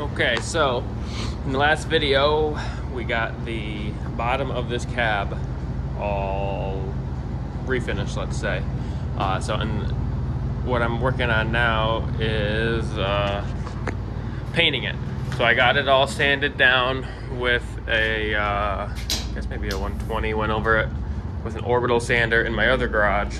Okay, so in the last video, we got the bottom of this cab all refinished, let's say. And what I'm working on now is painting it. So I got it all sanded down with a, I guess maybe a 120, went over it with an orbital sander in my other garage.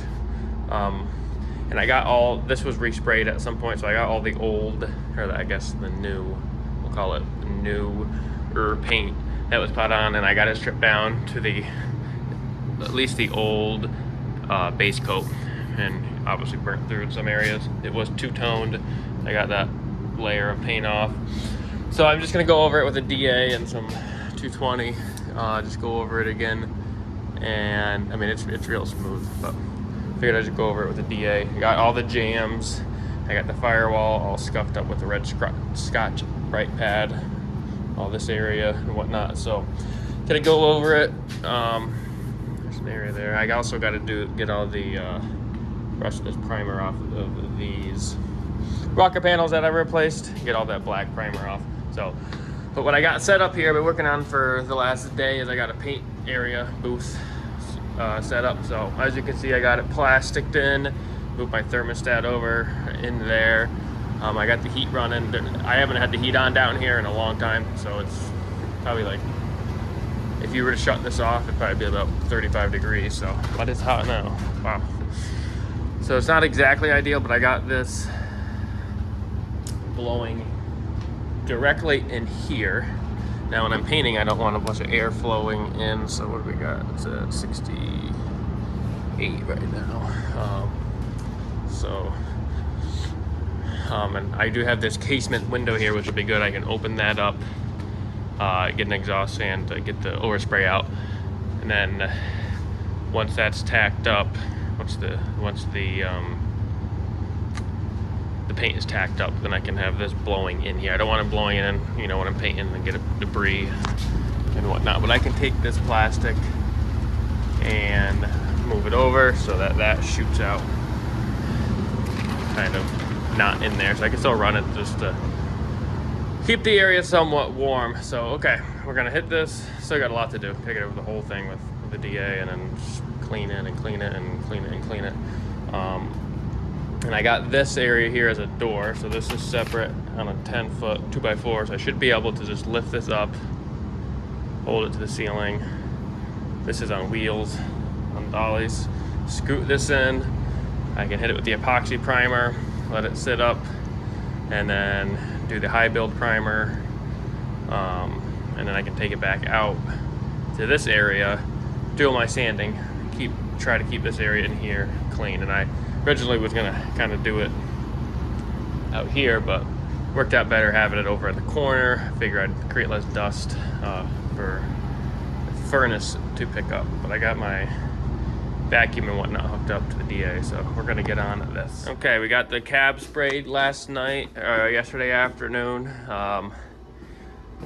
And I got all, this was resprayed at some point, so I got all the old, or I guess the new, we'll call it newer paint that was put on, and I got it stripped down to the, at least the old base coat, and obviously burnt through in some areas. It was two-toned. I got that layer of paint off. So I'm just gonna go over it with a DA and some 220, just go over it again. And I mean, it's real smooth, but figured I'd just go over it with a DA. I got all the jams. I got the firewall all scuffed up with the red Scotch Brite pad, all this area and whatnot. So gonna go over it. There's an area there. I also got to get all the rest of this primer off of these rocker panels that I replaced. Get all that black primer off. So, but what I got set up here, I've been working on for the last day, is I got a paint area booth set up. So as you can see, I got it plasticed in, moved my thermostat over in there. I got the heat running. I haven't had the heat on down here in a long time, so it's probably like, if you were to shut this off, it'd probably be about 35 degrees. So, but it's hot now. Wow. So it's not exactly ideal, but I got this blowing directly in here. Now when I'm painting, I don't want a bunch of air flowing in, so what do we got? It's at 68 right now. And I do have this casement window here, which would be good. I can open that up, get an exhaust fan to get the overspray out, and then once that's tacked up, once the paint is tacked up, then I can have this blowing in here. I don't want it blowing in, you know, when I'm painting and get debris and whatnot. But I can take this plastic and move it over so that that shoots out, kind of not in there. So I can still run it just to keep the area somewhat warm. So, okay, we're gonna hit this. Still got a lot to do. Take it over the whole thing with the DA and then just clean it and clean it and clean it and clean it. And I got this area here as a door, so this is separate on a 10-foot 2x4, so I should be able to just lift this up, hold it to the ceiling. This is on wheels, on dollies. Scoot this in. I can hit it with the epoxy primer, let it sit up, and then do the high build primer, and then I can take it back out to this area, do all my sanding, try to keep this area in here clean. And I originally was gonna kind of do it out here, but worked out better having it over at the corner. Figure I'd create less dust for the furnace to pick up. But I got my vacuum and whatnot hooked up to the DA, so we're gonna get on this. Okay, we got the cab sprayed yesterday afternoon,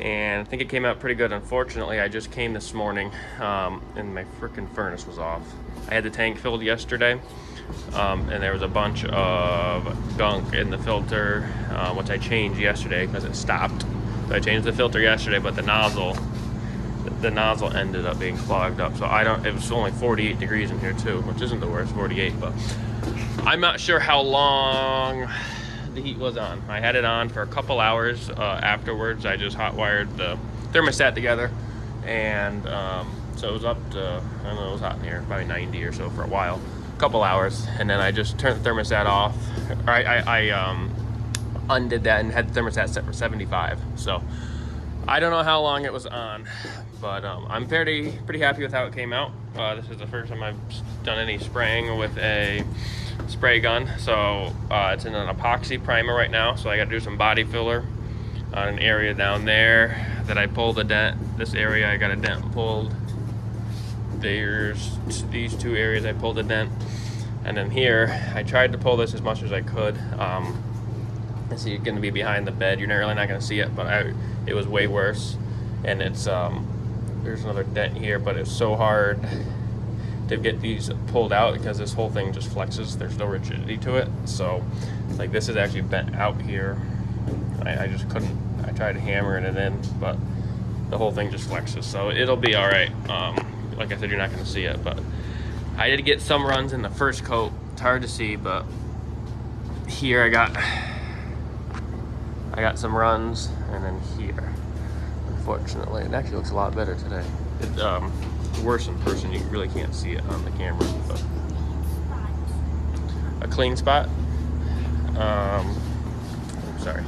and I think it came out pretty good. Unfortunately, I just came this morning and my freaking furnace was off. I had the tank filled yesterday, and there was a bunch of gunk in the filter, which I changed yesterday because it stopped. So I changed the filter yesterday, but the nozzle ended up being clogged up. So it was only 48 degrees in here too, which isn't the worst, 48, but I'm not sure how long the heat was on. I had it on for a couple hours. Afterwards, I just hot wired the thermostat together, and so it was up to, I don't know, it was hot in here, probably 90 or so for a while, a couple hours, and then I just turned the thermostat off. I undid that and had the thermostat set for 75. So I don't know how long it was on, but I'm pretty happy with how it came out. This is the first time I've done any spraying with a spray gun. So it's in an epoxy primer right now, so I got to do some body filler on an area down there that I pulled a dent. This area I got a dent pulled. There's these two areas I pulled a dent, and then here I tried to pull this as much as I could. This is going to be behind the bed. You're really not going to see it, but it was way worse. And it's there's another dent here, but it's so hard to get these pulled out because this whole thing just flexes. There's no rigidity to it. So like this is actually bent out here. I just couldn't I tried hammering it in, but the whole thing just flexes, so it'll be all right. Like I said, you're not gonna see it, but I did get some runs in the first coat. It's hard to see, but here I got some runs, and then here, unfortunately, it actually looks a lot better today. Worse in person, you really can't see it on the camera, but a clean spot. I'm sorry.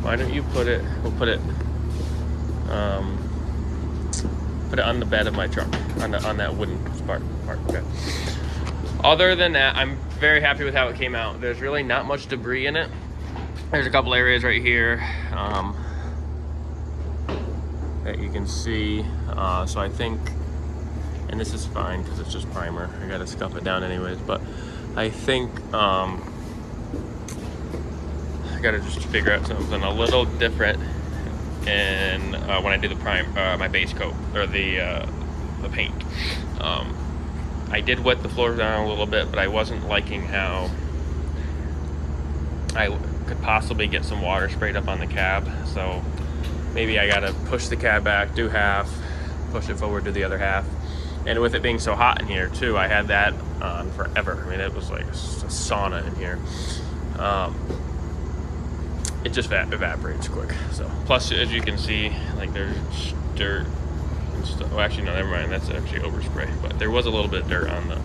Why don't you put it? We'll put it on the bed of my truck, on that wooden part. Okay. Other than that, I'm very happy with how it came out. There's really not much debris in it. There's a couple areas right here that you can see. So I think, and this is fine because it's just primer. I gotta scuff it down anyways, but I think I gotta just figure out something a little different. And when I do the my base coat or the paint, I did wet the floors down a little bit, but I wasn't liking how I could possibly get some water sprayed up on the cab. So maybe I gotta push the cab back, do half, push it forward, do the other half. And with it being so hot in here too, I had that on forever. I mean, it was like a sauna in here. It just evaporates quick. So plus, as you can see, like there's dirt and stuff. Well, actually, no, never mind. That's actually overspray. But there was a little bit of dirt on the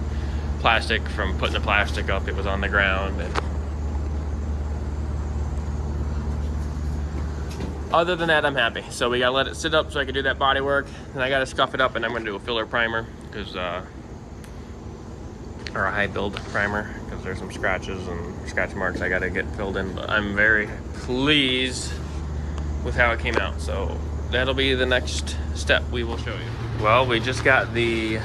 plastic from putting the plastic up. It was on the ground. And other than that, I'm happy. So we gotta let it sit up so I can do that body work. And I gotta scuff it up, and I'm gonna do a filler primer because, or a high build primer, because there's some scratches and scratch marks I gotta get filled in. But I'm very pleased with how it came out. So that'll be the next step we will show you. Well, we just got the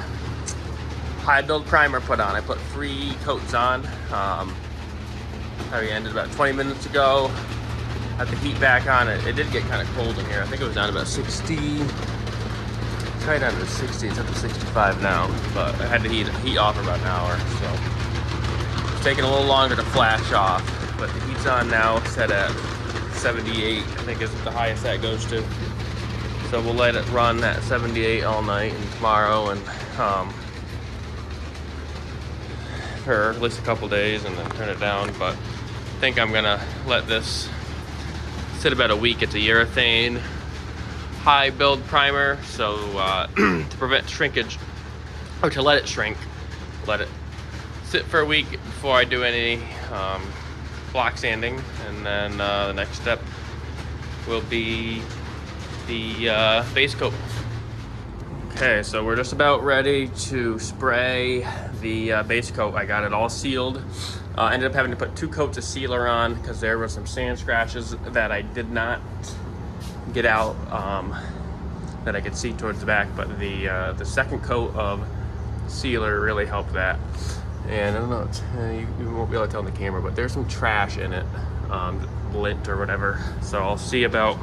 high build primer put on. I put 3 coats on. Probably ended about 20 minutes ago. Had the heat back on it. It did get kind of cold in here. I think it was down to about 60. Right down to 60. It's up to 65 now. But I had the heat off for about an hour. So it's taking a little longer to flash off. But the heat's on now, set at 78. I think is the highest that goes to. So we'll let it run at 78 all night and tomorrow, and for at least a couple days, and then turn it down. But I think I'm gonna let this sit about a week. It's a urethane high build primer, so to prevent shrinkage, or to let it shrink, let it sit for a week before I do any block sanding, and then the next step will be the base coat. Okay, so we're just about ready to spray the base coat. I got it all sealed. Ended up having to put 2 coats of sealer on because there were some sand scratches that I did not get out that I could see towards the back, but the second coat of sealer really helped that. And I don't know, you won't be able to tell in the camera, but there's some trash in it, lint or whatever. So I'll see about,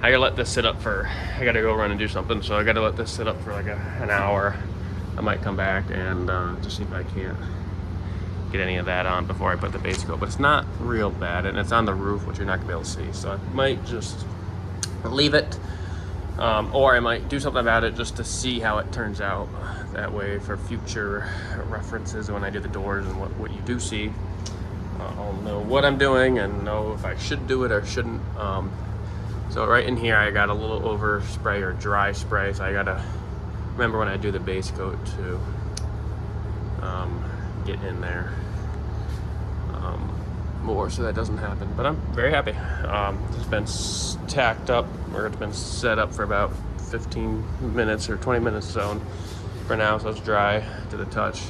I gotta let this sit up for, I gotta go run and do something, so I gotta let this sit up for like an hour. I might come back and just see if I can't get any of that on before I put the base coat, but it's not real bad, and it's on the roof, which you're not gonna be able to see. So I might just leave it, or I might do something about it just to see how it turns out. That way, for future references when I do the doors and what you do see, I'll know what I'm doing and know if I should do it or shouldn't. So right in here, I got a little overspray or dry spray, so I gotta remember when I do the base coat to get in there more so that doesn't happen. But I'm very happy. It's been tacked up, or it's been set up for about 15 minutes or 20 minutes so for now, so it's dry to the touch.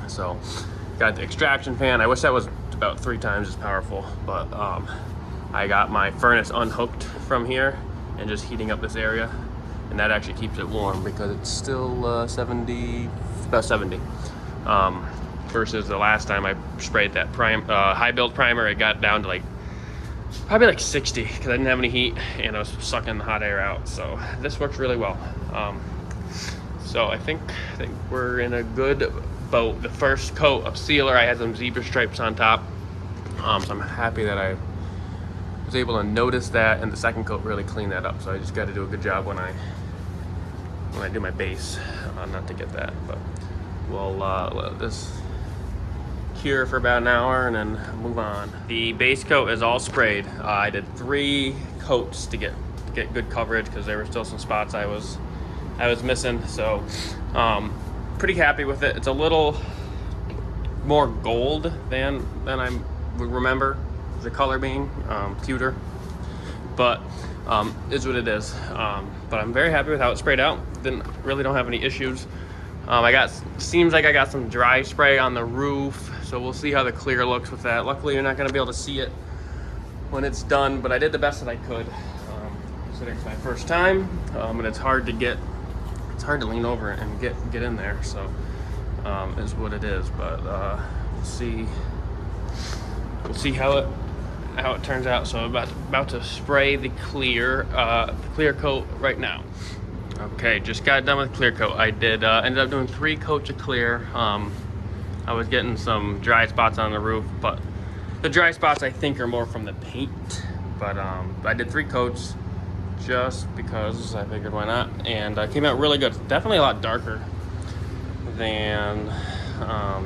So got the extraction fan. I wish that was about 3 times as powerful, but I got my furnace unhooked from here and just heating up this area, and that actually keeps it warm because it's still about 70. Versus the last time I sprayed that high build primer, it got down to probably like 60 because I didn't have any heat and I was sucking the hot air out. So this works really well. So I think we're in a good boat. The first coat of sealer, I had some zebra stripes on top. So I'm happy that I was able to notice that, and the second coat really cleaned that up. So I just got to do a good job when I do my base, not to get that. But we'll let this cure for about an hour and then move on. The base coat is all sprayed. I did 3 coats to get good coverage because there were still some spots I was missing. So pretty happy with it. It's a little more gold than I remember the color being, cuter, but is what it is. But I'm very happy with how it sprayed out. Don't have any issues. Seems like I got some dry spray on the roof, so we'll see how the clear looks with that. Luckily, you're not going to be able to see it when it's done, but I did the best that I could. Considering it's my first time, and it's hard to lean over and get in there, so is what it is. But we'll see how it turns out. So I'm about to spray the clear coat right now. Okay, just got done with clear coat. I did ended up doing 3 coats of clear. I was getting some dry spots on the roof, but the dry spots I think are more from the paint. But I did 3 coats just because I figured why not, and came out really good. Definitely a lot darker than I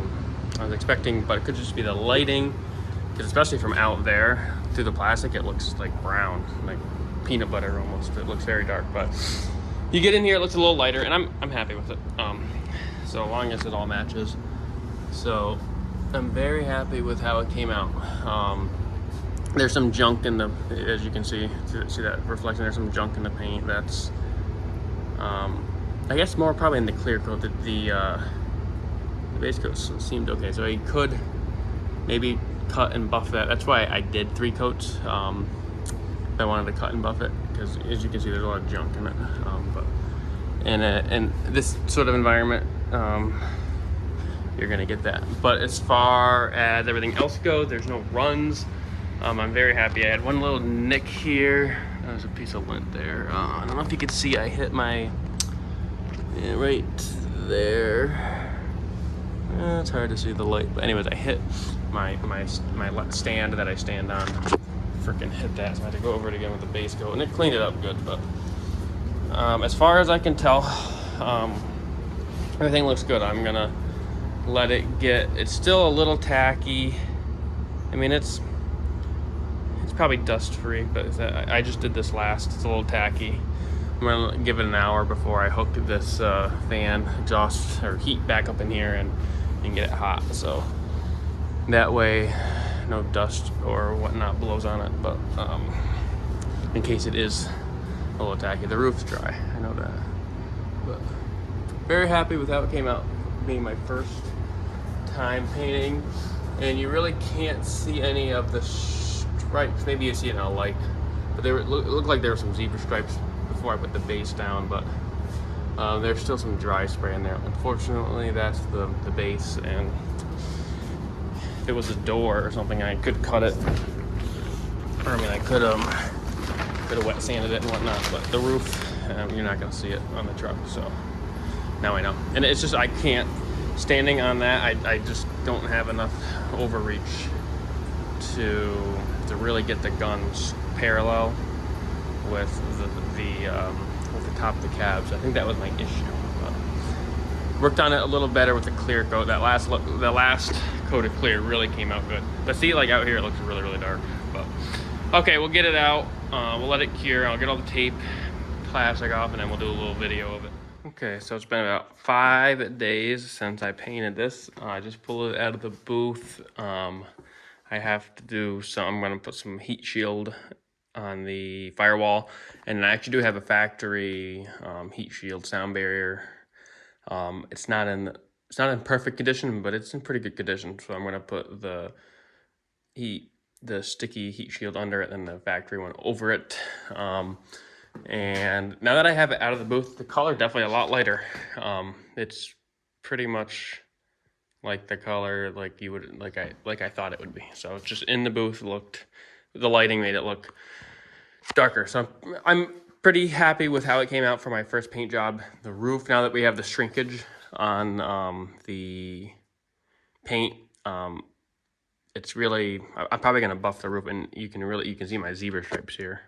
was expecting, but it could just be the lighting, because especially from out there through the plastic, it looks like brown, like peanut butter almost. It looks very dark, but you get in here, it looks a little lighter, and I'm happy with it. So long as it all matches. So I'm very happy with how it came out. There's some junk in the, as you can see that reflection, there's some junk in the paint. That's I guess more probably in the clear coat. The base coat seemed okay, so I could maybe cut and buff that. That's why I did 3 coats. I wanted to cut and buff it, because as you can see, there's a lot of junk in it. But in this sort of environment, you're gonna get that. But as far as everything else goes, there's no runs. I'm very happy. I had one little nick here. There's a piece of lint there. I don't know if you could see, I hit my, right there. It's hard to see the light, but anyways, I hit my stand that I stand on. Freaking hit that, so I had to go over it again with the base coat, and it cleaned it up good. But as far as I can tell, everything looks good. I'm gonna let it get, it's still a little tacky. I mean, it's probably dust free, but I just did this last. It's a little tacky. I'm gonna give it an hour before I hook this fan exhaust or heat back up in here and get it hot, so that way no dust or whatnot blows on it. But in case it is a little tacky, the roof's dry, I know that. But very happy with how it came out, being my first time painting. And you really can't see any of the stripes. Maybe you see it in a light, but it looked like there were some zebra stripes before I put the base down. But there's still some dry spray in there. Unfortunately, that's the base, and if it was a door or something, I could cut it. Or I mean, I could have wet sanded it and whatnot. But the roof, you're not gonna see it on the truck. So now I know. And it's just, I can't, standing on that, I just don't have enough overreach to really get the guns parallel with the top of the cabs. I think that was my issue. But worked on it a little better with the clear coat. The last coat of clear really came out good. But see, like out here, it looks really, really dark. But okay, we'll get it out. We'll let it cure. I'll get all the tape, plastic off, and then we'll do a little video of it. Okay, so it's been about 5 days since I painted this. I just pulled it out of the booth. I have to do some, I'm gonna put some heat shield on the firewall, and I actually do have a factory heat shield sound barrier. It's not in perfect condition, but it's in pretty good condition. So I'm gonna put the sticky heat shield under it and the factory one over it. And now that I have it out of the booth, the color definitely a lot lighter. It's pretty much like the color like I thought it would be. So it's just in the booth, the lighting made it look darker. So I'm pretty happy with how it came out for my first paint job. The roof, now that we have the shrinkage on the paint, it's really, I'm probably gonna buff the roof, and you can see my zebra stripes here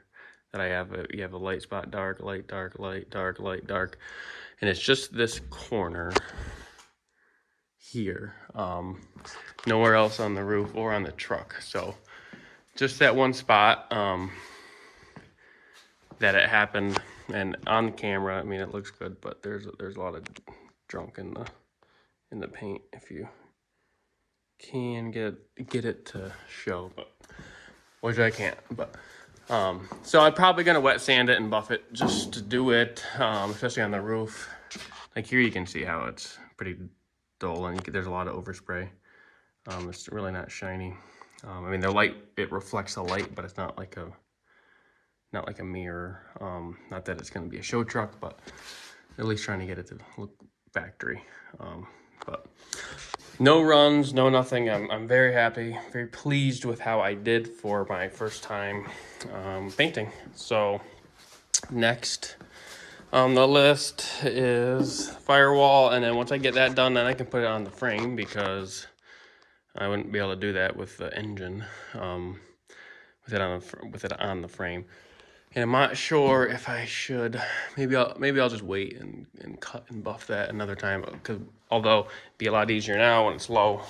that I have. You have a light spot, dark, light, dark, light, dark, light, dark, and it's just this corner here, nowhere else on the roof or on the truck. So just that one spot that it happened, and on camera, I mean, it looks good, but there's a lot of junk in the paint if you can get it to show, but which I can't. But so I'm probably gonna wet sand it and buff it just to do it, especially on the roof. Like here you can see how it's pretty dull, and there's a lot of overspray. It's really not shiny. I mean, the light, it reflects the light, but it's not like a mirror. Not that it's going to be a show truck, but at least trying to get it to look factory. But no runs, no nothing. I'm very happy, very pleased with how I did for my first time painting. So next on the list is firewall, and then once I get that done, then I can put it on the frame, because I wouldn't be able to do that with the engine, with it on the frame. And I'm not sure if I should. Maybe I'll just wait and cut and buff that another time, because although it'd be a lot easier now when it's low,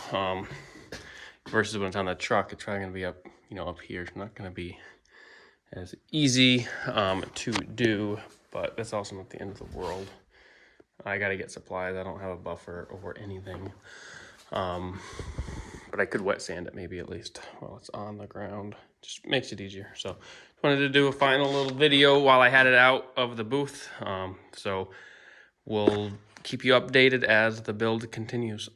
versus when it's on the truck, it's probably gonna be up, up here. It's not gonna be as easy to do, but that's also not the end of the world. I gotta get supplies. I don't have a buffer or anything. But I could wet sand it maybe at least while it's on the ground. Just makes it easier. So wanted to do a final little video while I had it out of the booth. So we'll keep you updated as the build continues.